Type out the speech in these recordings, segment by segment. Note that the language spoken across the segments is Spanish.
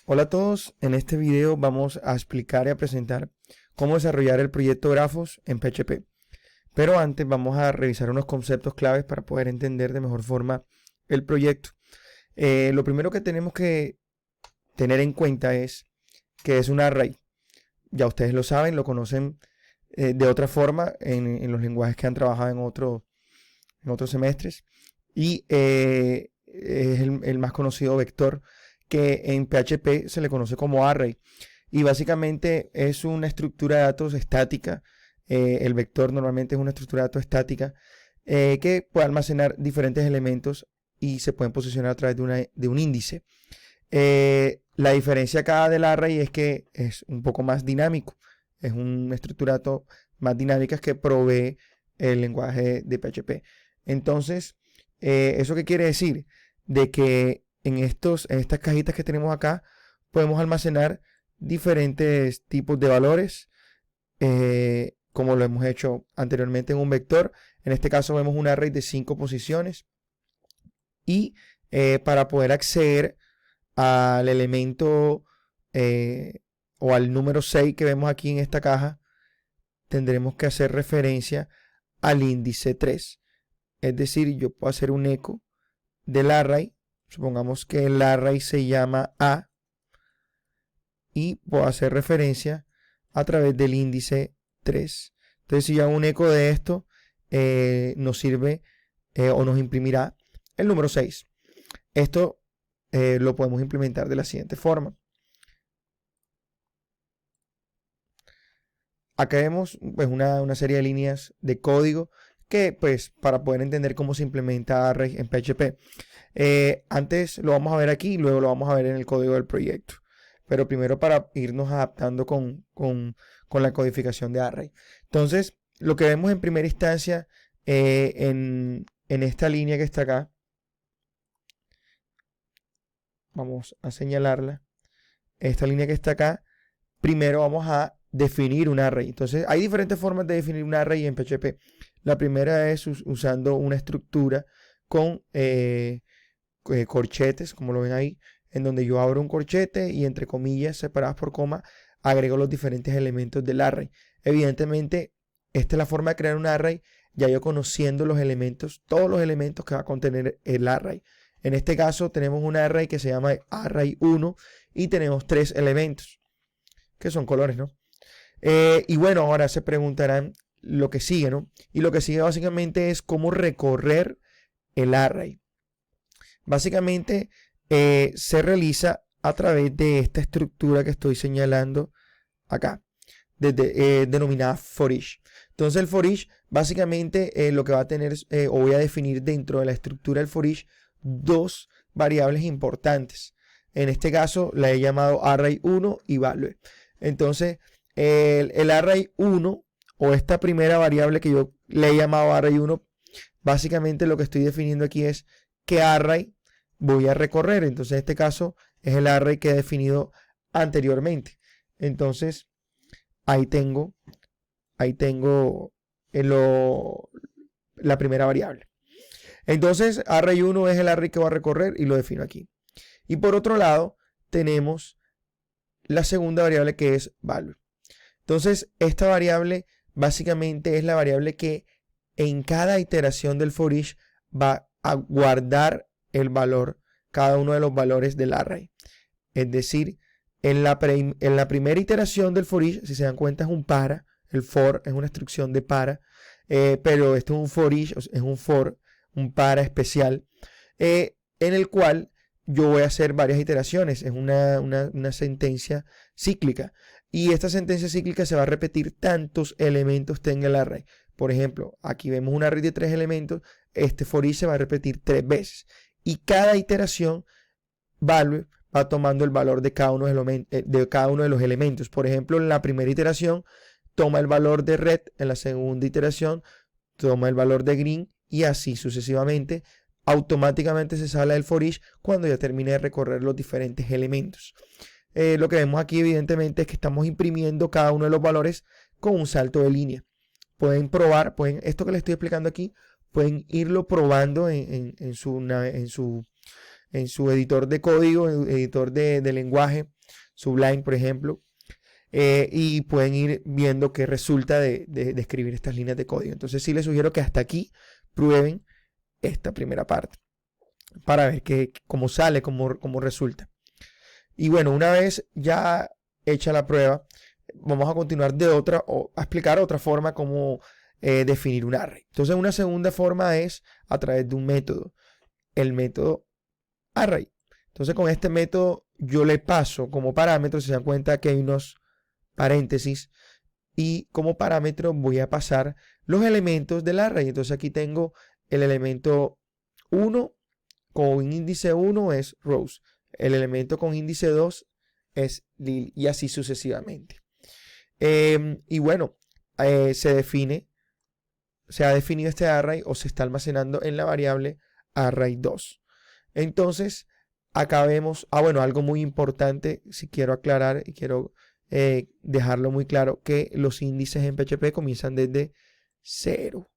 Hola a todos, en este video vamos a explicar y a presentar cómo desarrollar el proyecto Grafos en PHP. Pero antes vamos a revisar unos conceptos claves para poder entender de mejor forma el proyecto. Lo primero que tenemos que tener en cuenta es que es un array. Ya ustedes lo saben, lo conocen de otra forma en los lenguajes que han trabajado en otros semestres. Y es el más conocido vector, que en PHP se le conoce como array. Y básicamente es una estructura de datos estática. El vector normalmente es una estructura de datos estática que puede almacenar diferentes elementos y se pueden posicionar a través de un índice. La diferencia acá del array es que es un poco más dinámico. Es una estructura de datos más dinámica que provee el lenguaje de PHP. Entonces, ¿eso qué quiere decir? De que en estas cajitas que tenemos acá podemos almacenar diferentes tipos de valores, como lo hemos hecho anteriormente en un vector. En este caso vemos un array de 5 posiciones y para poder acceder al elemento o al número 6 que vemos aquí en esta caja, tendremos que hacer referencia al índice 3. Es decir, yo puedo hacer un eco del array. Supongamos que el array se llama A y puedo hacer referencia a través del índice 3. Entonces, si yo hago un eco de esto, nos sirve o nos imprimirá el número 6. Esto lo podemos implementar de la siguiente forma. Acá vemos pues, una serie de líneas de código que, pues, para poder entender cómo se implementa array en PHP. Antes lo vamos a ver aquí y luego lo vamos a ver en el código del proyecto. Pero primero para irnos adaptando con la codificación de array. Entonces, lo que vemos en primera instancia en esta línea que está acá, vamos a señalarla. Esta línea que está acá, primero vamos a definir un array. Entonces, hay diferentes formas de definir un array en PHP. La primera es usando una estructura con corchetes, como lo ven ahí, en donde yo abro un corchete y entre comillas separadas por coma agrego los diferentes elementos del array. Evidentemente, esta es la forma de crear un array, ya yo conociendo los elementos, todos los elementos que va a contener el array. En este caso tenemos un array que se llama array1 y tenemos 3 elementos, que son colores, ¿no? Y bueno, ahora se preguntarán lo que sigue, ¿no? Y lo que sigue básicamente es cómo recorrer el array. Básicamente se realiza a través de esta estructura que estoy señalando acá, denominada for-each. Entonces el for-each básicamente lo que va a tener o voy a definir dentro de la estructura del for-each dos variables importantes. En este caso la he llamado array1 y value. Entonces el array1 o esta primera variable que yo le he llamado array1, básicamente lo que estoy definiendo aquí es qué array voy a recorrer. Entonces en este caso es el array que he definido anteriormente. Entonces ahí tengo la primera variable. Entonces array1 es el array que va a recorrer y lo defino aquí. Y por otro lado tenemos la segunda variable que es value. Entonces esta variable básicamente es la variable que en cada iteración del for each va a guardar el valor, cada uno de los valores del array. Es decir, en la primera iteración del for each, si se dan cuenta, es un para. El for es una instrucción de para, pero este es un for each, es un para especial, en el cual yo voy a hacer varias iteraciones. Es una sentencia cíclica. Y esta sentencia cíclica se va a repetir tantos elementos tenga el array. Por ejemplo, aquí vemos un array de 3 elementos. Este for each se va a repetir 3 veces. Y cada iteración, value, va tomando el valor de cada uno de los elementos. Por ejemplo, en la primera iteración toma el valor de red, en la segunda iteración toma el valor de green y así sucesivamente. Automáticamente se sale del for each cuando ya termine de recorrer los diferentes elementos. Lo que vemos aquí evidentemente es que estamos imprimiendo cada uno de los valores con un salto de línea. Pueden probar, esto que les estoy explicando aquí, pueden irlo probando en su en su editor de código, editor de lenguaje, Sublime, por ejemplo, y pueden ir viendo qué resulta de escribir estas líneas de código. Entonces sí les sugiero que hasta aquí prueben esta primera parte para ver cómo sale, cómo resulta. Y bueno, una vez ya hecha la prueba, vamos a continuar a explicar otra forma cómo definir un array. Entonces una segunda forma es a través de un método, el método array. Entonces con este método yo le paso como parámetro, si se dan cuenta que hay unos paréntesis, y como parámetro voy a pasar los elementos del array. Entonces aquí tengo el elemento 1 con índice 1 es Rose, el elemento con índice 2 es Lily, y así sucesivamente. Y bueno, se ha definido este array o se está almacenando en la variable array2. Entonces, acá vemos, bueno, algo muy importante, si quiero aclarar y quiero dejarlo muy claro, que los índices en PHP comienzan desde 0.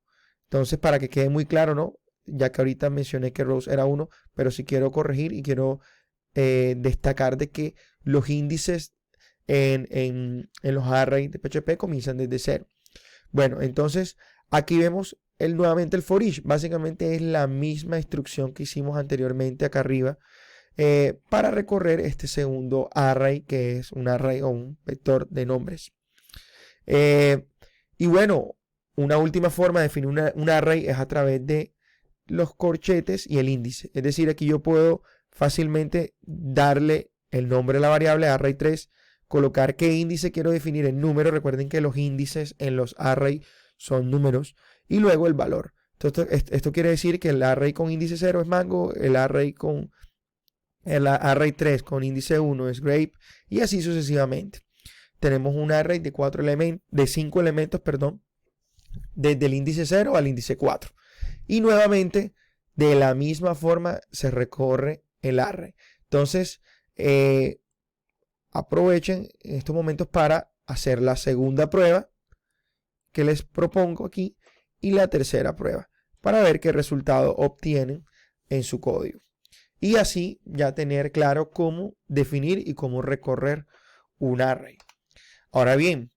Entonces, para que quede muy claro, ¿no? Ya que ahorita mencioné que Rose era 1, pero si quiero corregir y quiero destacar de que los índices en los arrays de PHP comienzan desde 0. Bueno, entonces aquí vemos nuevamente el for each. Básicamente es la misma instrucción que hicimos anteriormente acá arriba para recorrer este segundo array, que es un array o un vector de nombres. Y bueno, una última forma de definir un array es a través de los corchetes y el índice. Es decir, aquí yo puedo fácilmente darle el nombre a la variable array3, colocar qué índice quiero definir en número. Recuerden que los índices en los array son números, y luego el valor. Entonces, esto quiere decir que el array con índice 0 es mango, el array 3 con índice 1 es grape, y así sucesivamente. Tenemos un array de 5 elementos, perdón, desde el índice 0 al índice 4. Y nuevamente, de la misma forma se recorre el array. Entonces, aprovechen estos momentos para hacer la segunda prueba que les propongo aquí y la tercera prueba para ver qué resultado obtienen en su código. Y así ya tener claro cómo definir y cómo recorrer un array. Ahora bien,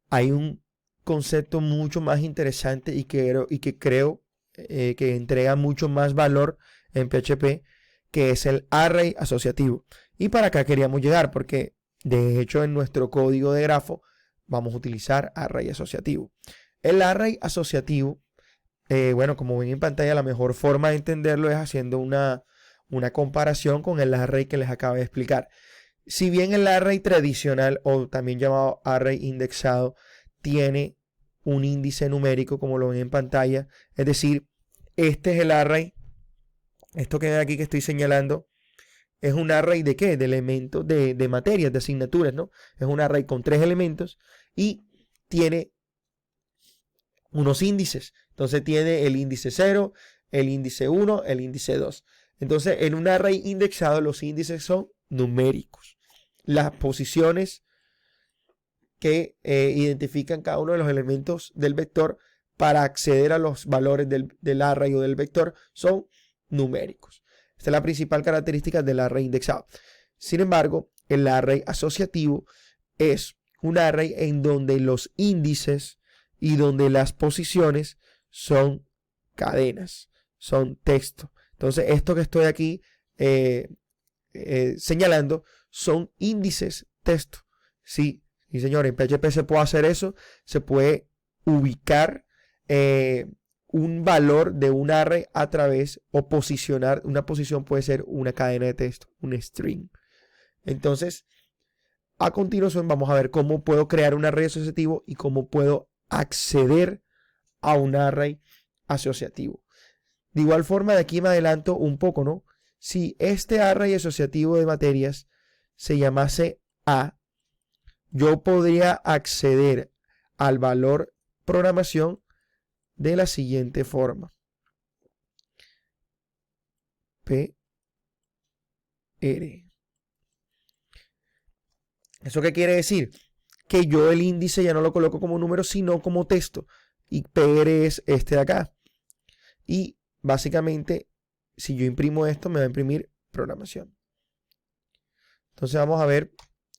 hay un concepto mucho más interesante y que creo que entrega mucho más valor en PHP, que es el array asociativo. Y para acá queríamos llegar, porque de hecho en nuestro código de grafo vamos a utilizar array asociativo. El array asociativo, bueno, como ven en pantalla, la mejor forma de entenderlo es haciendo una comparación con el array que les acabo de explicar. Si bien el array tradicional, o también llamado array indexado, tiene un índice numérico, como lo ven en pantalla, es decir, este es el array, esto que ven aquí que estoy señalando, es un array de ¿qué? De elementos, de materias, de asignaturas, ¿no? Es un array con 3 elementos y tiene unos índices. Entonces tiene el índice 0, el índice 1, el índice 2. Entonces en un array indexado los índices son numéricos. Las posiciones que identifican cada uno de los elementos del vector para acceder a los valores del array o del vector son numéricos. Esta es la principal característica del array indexado. Sin embargo, el array asociativo es un array en donde los índices y donde las posiciones son cadenas, son texto. Entonces, esto que estoy aquí señalando son índices texto. Sí, señor, en PHP se puede hacer eso, se puede ubicar un valor de un array a través, o posicionar, una posición puede ser una cadena de texto, un string. Entonces, a continuación vamos a ver cómo puedo crear un array asociativo y cómo puedo acceder a un array asociativo. De igual forma, de aquí me adelanto un poco, ¿no? Si este array asociativo de materias se llamase A, yo podría acceder al valor programación de la siguiente forma. PR. ¿Eso qué quiere decir? Que yo el índice ya no lo coloco como número, sino como texto. Y PR es este de acá. Y básicamente, si yo imprimo esto, me va a imprimir programación. Entonces vamos a ver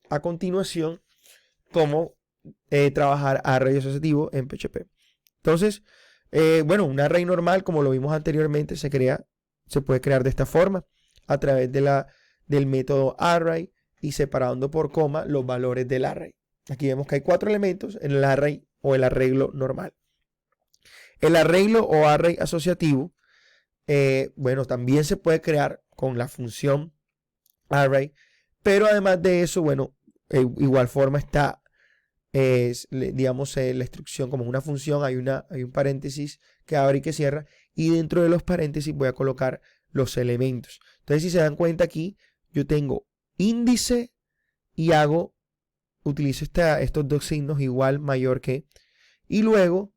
a continuación cómo trabajar array asociativo en PHP. Entonces, bueno, un array normal, como lo vimos anteriormente, se puede crear de esta forma, a través del método array y separando por coma los valores del array. Aquí vemos que hay 4 elementos en el array o el arreglo normal. El arreglo o array asociativo, bueno, también se puede crear con la función array, pero además de eso, bueno, igual forma está, digamos, la instrucción como una función, hay un paréntesis que abre y que cierra, y dentro de los paréntesis voy a colocar los elementos. Entonces, si se dan cuenta aquí, yo tengo índice y utilizo estos dos signos igual, mayor que, y luego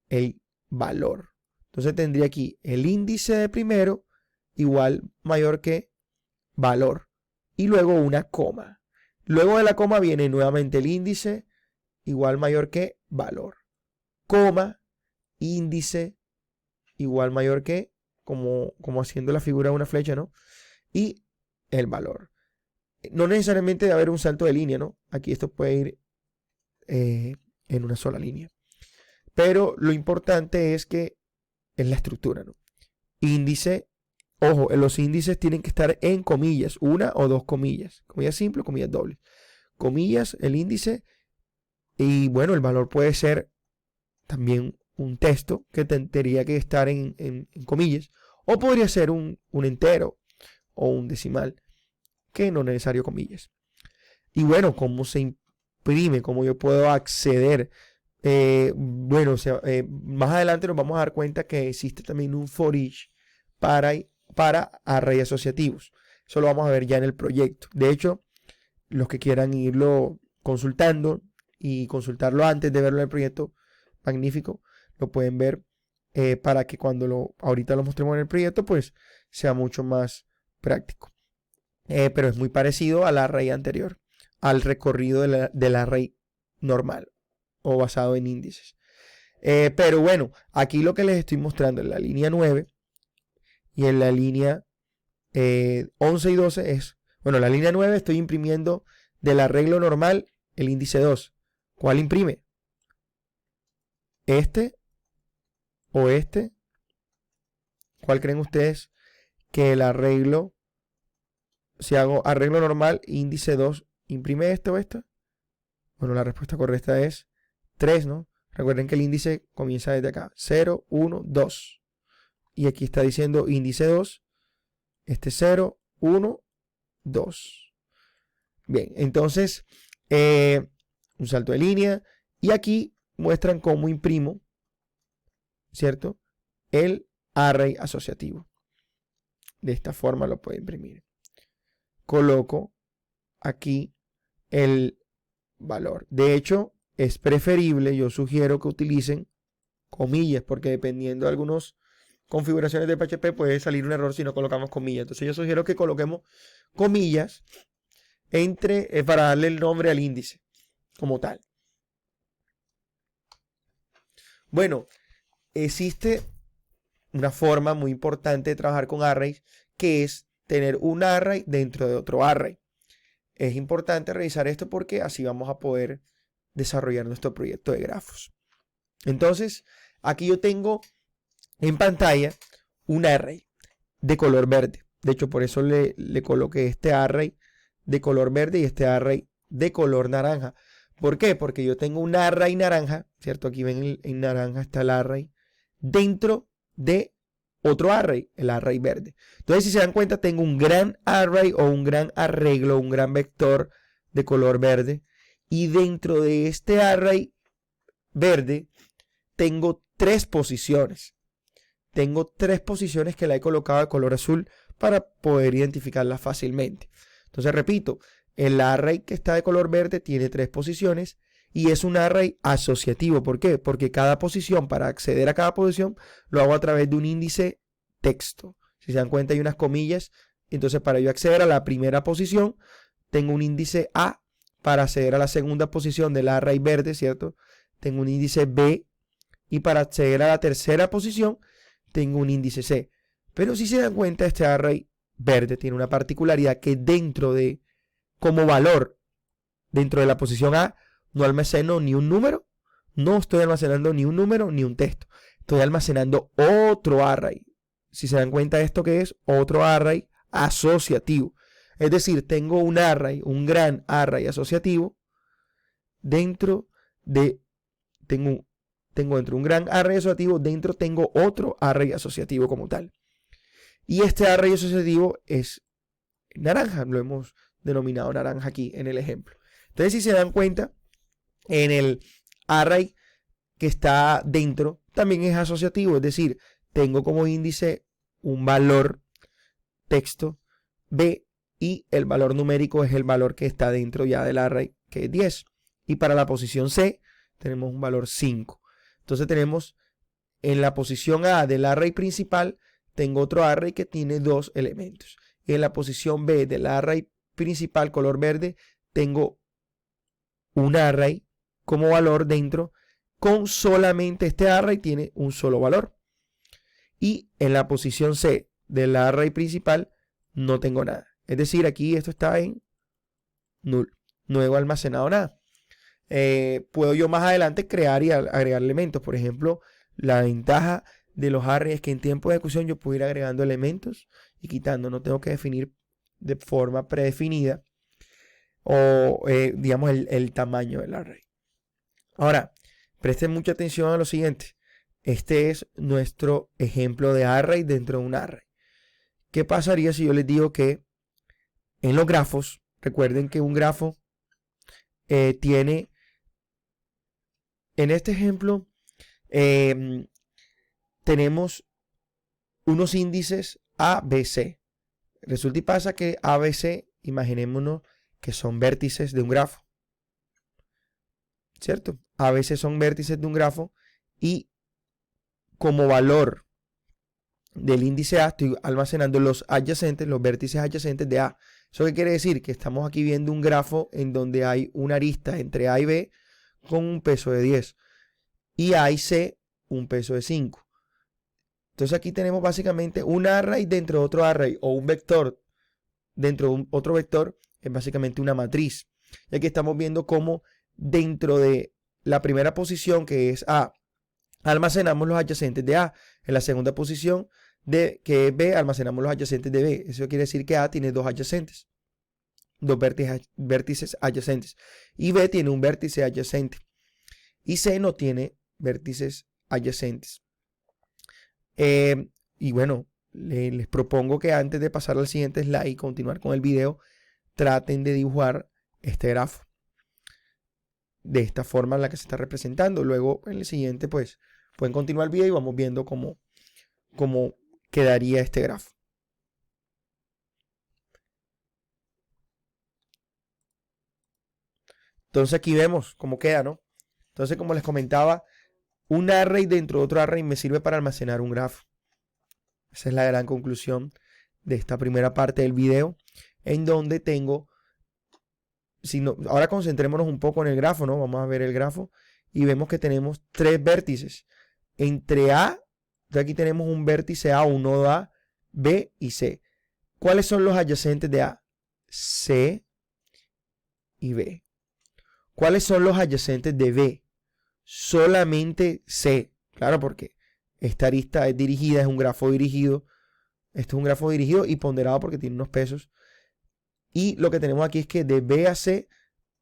el valor. Entonces tendría aquí el índice de primero igual, mayor que, valor, y luego una coma. Luego de la coma viene nuevamente el índice igual, mayor que, valor, coma, índice igual, mayor que, como haciendo la figura de una flecha, ¿no? Y el valor. No necesariamente debe haber un salto de línea, ¿no? Aquí esto puede ir en una sola línea. Pero lo importante es que es la estructura, ¿no? Índice, ojo, los índices tienen que estar en comillas, una o dos comillas. Comillas simples, comillas dobles. Comillas, el índice, y bueno, el valor puede ser también un texto que tendría que estar en comillas, o podría ser un entero o un decimal, que no es necesario comillas. Y bueno, ¿cómo se imprime? ¿Cómo yo puedo acceder? Bueno, más adelante nos vamos a dar cuenta que existe también un for each para array asociativos. Eso lo vamos a ver ya en el proyecto. De hecho, los que quieran irlo consultando y consultarlo antes de verlo en el proyecto, magnífico, lo pueden ver para que cuando ahorita lo mostremos en el proyecto, pues sea mucho más práctico. Pero es muy parecido al array anterior, al recorrido del array normal o basado en índices. Pero bueno, aquí lo que les estoy mostrando en la línea 9 y en la línea 11 y 12 es, bueno, la línea 9 estoy imprimiendo del arreglo normal el índice 2. ¿Cuál imprime? ¿Este o este? ¿Cuál creen ustedes que el arreglo, si hago arreglo normal, índice 2, imprime este o este? Bueno, la respuesta correcta es 3, ¿no? Recuerden que el índice comienza desde acá, 0, 1, 2. Y aquí está diciendo índice 2, este 0, 1, 2. Bien, entonces, un salto de línea. Y aquí muestran cómo imprimo, ¿cierto? El array asociativo. De esta forma lo puedo imprimir. Coloco aquí el valor. De hecho, es preferible, yo sugiero que utilicen comillas, porque dependiendo de algunas configuraciones de PHP puede salir un error si no colocamos comillas. Entonces yo sugiero que coloquemos comillas para darle el nombre al índice como tal. Bueno, existe una forma muy importante de trabajar con arrays, que es tener un array dentro de otro array. Es importante revisar esto porque así vamos a poder desarrollar nuestro proyecto de grafos. Entonces, aquí yo tengo en pantalla un array de color verde. De hecho, por eso le coloqué este array de color verde y este array de color naranja. ¿Por qué? Porque yo tengo un array naranja, ¿cierto? Aquí ven en naranja está el array dentro de otro array, el array verde. Entonces, si se dan cuenta, tengo un gran array o un gran arreglo, un gran vector de color verde. Y dentro de este array verde tengo 3 posiciones. Tengo 3 posiciones que la he colocado de color azul para poder identificarlas fácilmente. Entonces, repito, el array que está de color verde tiene 3 posiciones y es un array asociativo. ¿Por qué? Porque cada posición, para acceder a cada posición, lo hago a través de un índice texto. Si se dan cuenta, hay unas comillas. Entonces, para yo acceder a la primera posición, tengo un índice A. Para acceder a la segunda posición del array verde, ¿cierto? Tengo un índice B. Y para acceder a la tercera posición, tengo un índice C. Pero si se dan cuenta, este array verde tiene una particularidad que como valor, dentro de la posición A, no almaceno ni un número, no estoy almacenando ni un número ni un texto. Estoy almacenando otro array. Si se dan cuenta, ¿esto qué es? Otro array asociativo. Es decir, tengo un array, un gran array asociativo dentro de, tengo dentro de un gran array asociativo, dentro tengo otro array asociativo como tal. Y este array asociativo es naranja, lo hemos denominado naranja aquí en el ejemplo. Entonces, si se dan cuenta, en el array que está dentro también es asociativo, es decir, tengo como índice un valor texto B y el valor numérico es el valor que está dentro ya del array, que es 10. Y para la posición C tenemos un valor 5. Entonces tenemos en la posición A del array principal, tengo otro array que tiene 2 elementos. Y en la posición B del array principal color verde, tengo un array como valor dentro con solamente este array tiene un solo valor. Y en la posición C del array principal no tengo nada. Es decir, aquí esto está en null. No he almacenado nada. Puedo yo más adelante crear y agregar elementos. Por ejemplo, la ventaja de los arrays es que en tiempo de ejecución yo puedo ir agregando elementos y quitando. No tengo que definir de forma predefinida o digamos el tamaño del array. Ahora, presten mucha atención a lo siguiente. Este es nuestro ejemplo de array dentro de un array. ¿Qué pasaría si yo les digo que en los grafos, recuerden que un grafo tiene, en este ejemplo, tenemos unos índices A, B, C. Resulta y pasa que A, B, C, imaginémonos que son vértices de un grafo. ¿Cierto? A veces son vértices de un grafo y como valor del índice A estoy almacenando los adyacentes, los vértices adyacentes de A. ¿Eso qué quiere decir? Que estamos aquí viendo un grafo en donde hay una arista entre A y B con un peso de 10 y A y C un peso de 5. Entonces aquí tenemos básicamente un array dentro de otro array o un vector dentro de otro vector, es básicamente una matriz. Y aquí estamos viendo cómo dentro de la primera posición, que es A, almacenamos los adyacentes de A. En la segunda posición, que es B, almacenamos los adyacentes de B. Eso quiere decir que A tiene dos adyacentes, dos vértices adyacentes. Y B tiene un vértice adyacente. Y C no tiene vértices adyacentes. Y bueno, les propongo que antes de pasar al siguiente slide y continuar con el video, traten de dibujar este grafo de esta forma en la que se está representando. Luego en el siguiente pues pueden continuar el video y vamos viendo cómo quedaría este grafo. Entonces aquí vemos cómo queda, ¿no? Entonces, como les comentaba, un array dentro de otro array me sirve para almacenar un grafo. Esa es la gran conclusión de esta primera parte del video, en donde tengo, ahora concentrémonos un poco en el grafo, ¿no? Vamos a ver el grafo y vemos que tenemos tres vértices. Entre A, aquí tenemos un vértice A, un nodo A, B y C. ¿Cuáles son los adyacentes de A? C y B. ¿Cuáles son los adyacentes de B? Solamente C. Claro, porque esta arista es dirigida, es un grafo dirigido. Esto es un grafo dirigido y ponderado porque tiene unos pesos. Y lo que tenemos aquí es que de B a C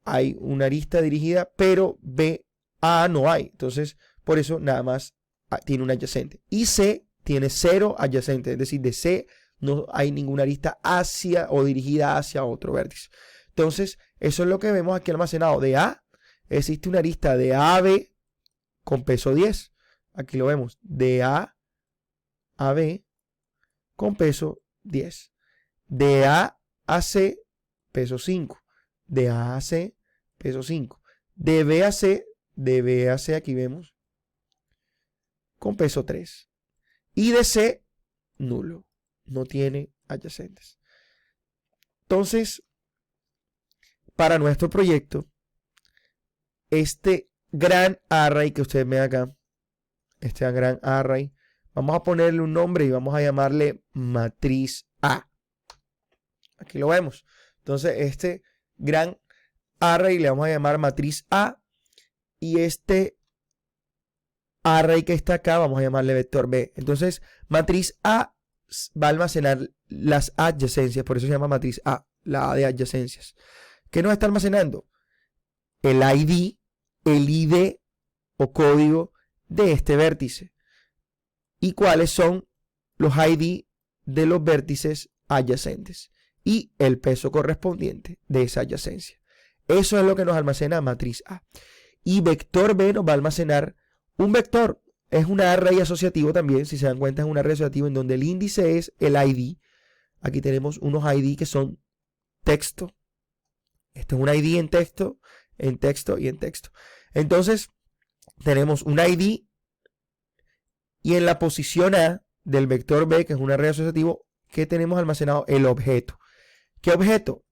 hay una arista dirigida, pero B a A no hay. Entonces, por eso nada más tiene un adyacente. Y C tiene 0 adyacentes, es decir, de C no hay ninguna arista hacia o dirigida hacia otro vértice. Entonces, eso es lo que vemos aquí almacenado. De A existe una arista de A a B con peso 10. Aquí lo vemos. De A a B con peso 10. De A a C, peso 5. De A a C, peso 5. De B a C, aquí vemos, con peso 3. Y de C, nulo. No tiene adyacentes. Entonces, para nuestro proyecto, este gran array que ustedes ven acá, este gran array, vamos a ponerle un nombre y vamos a llamarle matriz A. Aquí lo vemos. Entonces, este gran array le vamos a llamar matriz A. Y este array que está acá vamos a llamarle vector B. Entonces, matriz A va a almacenar las adyacencias. Por eso se llama matriz A, la A de adyacencias. ¿Qué nos está almacenando? El ID, el ID o código de este vértice. ¿Y cuáles son los ID de los vértices adyacentes? Y el peso correspondiente de esa adyacencia. Eso es lo que nos almacena matriz A. Y vector B nos va a almacenar un vector. Es un array asociativo también. Si se dan cuenta, es un array asociativo en donde el índice es el ID. Aquí tenemos unos ID que son texto. Este es un ID en texto y en texto. Entonces, tenemos un ID y en la posición A del vector B, que es un array asociativo, que tenemos almacenado el objeto. ¿Qué objeto?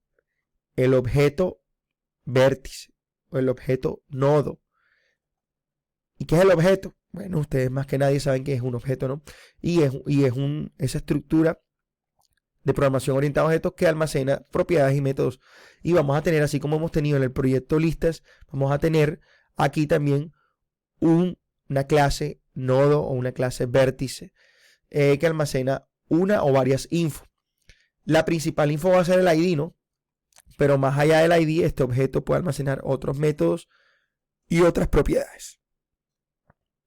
El objeto vértice o el objeto nodo. ¿Y qué es el objeto? Bueno, ustedes más que nadie saben que es un objeto, ¿no? Y es esa estructura de programación orientada a objetos que almacena propiedades y métodos. Y vamos a tener, así como hemos tenido en el proyecto listas, vamos a tener aquí también una clase nodo o una clase vértice que almacena una o varias info. La principal info va a ser el ID, ¿no? Pero más allá del ID, este objeto puede almacenar otros métodos y otras propiedades.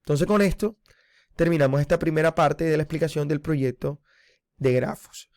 Entonces, con esto terminamos esta primera parte de la explicación del proyecto de grafos.